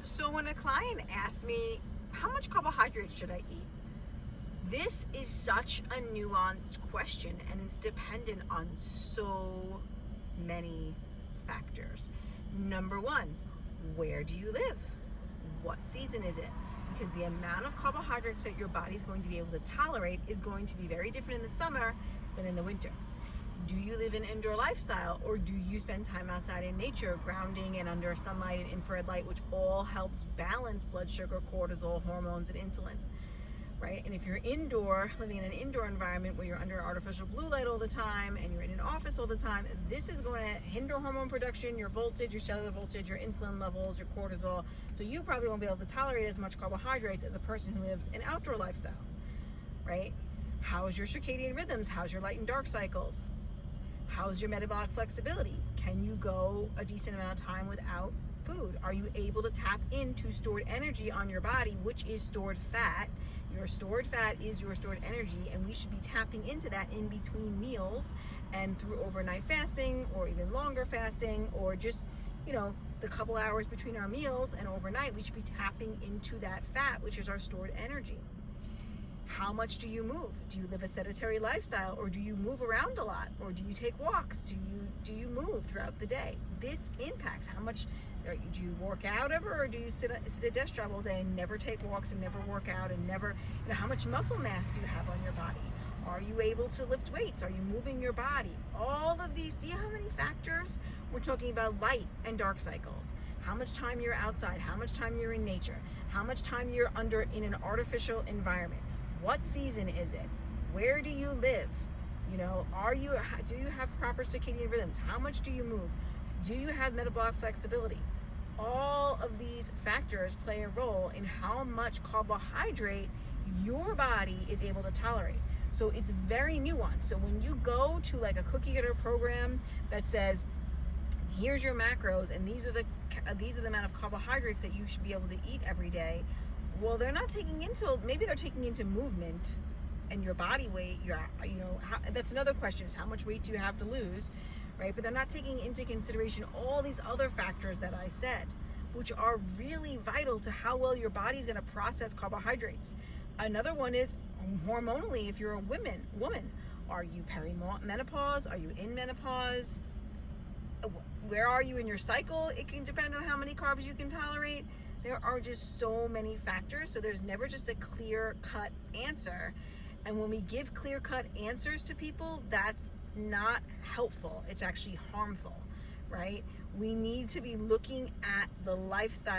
So when a client asks me, how much carbohydrates should I eat? This is such a nuanced question, and it's dependent on so many factors. Number one, where do you live? What season is it? Because the amount of carbohydrates that your body is going to be able to tolerate is going to be very different in the summer than in the winter. Do you live an indoor lifestyle, or do you spend time outside in nature, grounding and under sunlight and infrared light, which all helps balance blood sugar, cortisol, hormones, and insulin, right? And if you're indoor, living in an indoor environment where you're under artificial blue light all the time and you're in an office all the time, this is going to hinder hormone production, your voltage, your cellular voltage, your insulin levels, your cortisol. So you probably won't be able to tolerate as much carbohydrates as a person who lives an outdoor lifestyle, right? How's your circadian rhythms? How's your light and dark cycles? How's your metabolic flexibility? Can you go a decent amount of time without food? Are you able to tap into stored energy on your body, which is stored fat? Your stored fat is your stored energy, and we should be tapping into that in between meals and through overnight fasting, or even longer fasting, or just, the couple hours between our meals and overnight, we should be tapping into that fat, which is our stored energy. How much do you move? Do you live a sedentary lifestyle, or do you move around a lot, or do you take walks? Do you move throughout the day? This impacts how much. Do you work out ever, or do you sit at a desk job all day and never take walks and never work out and never, how much muscle mass do you have on your body? Are you able to lift weights? Are you moving your body? All of these, see how many factors? We're talking about light and dark cycles. How much time you're outside, how much time you're in nature, how much time you're in an artificial environment. What season is it? Where do you live? Do you have proper circadian rhythms? How much do you move? Do you have metabolic flexibility? All of these factors play a role in how much carbohydrate your body is able to tolerate. So it's very nuanced. So when you go to like a cookie cutter program that says, here's your macros and these are the amount of carbohydrates that you should be able to eat every day, well, they're not taking into, maybe they're taking into movement and your body weight. That's another question, is how much weight do you have to lose, right? But they're not taking into consideration all these other factors that I said, which are really vital to how well your body's going to process carbohydrates. Another one is hormonally. If you're a woman, are you perimenopause? Are you in menopause? Where are you in your cycle? It can depend on how many carbs you can tolerate. There are just so many factors, so there's never just a clear-cut answer. And when we give clear-cut answers to people, that's not helpful. It's actually harmful, right? We need to be looking at the lifestyle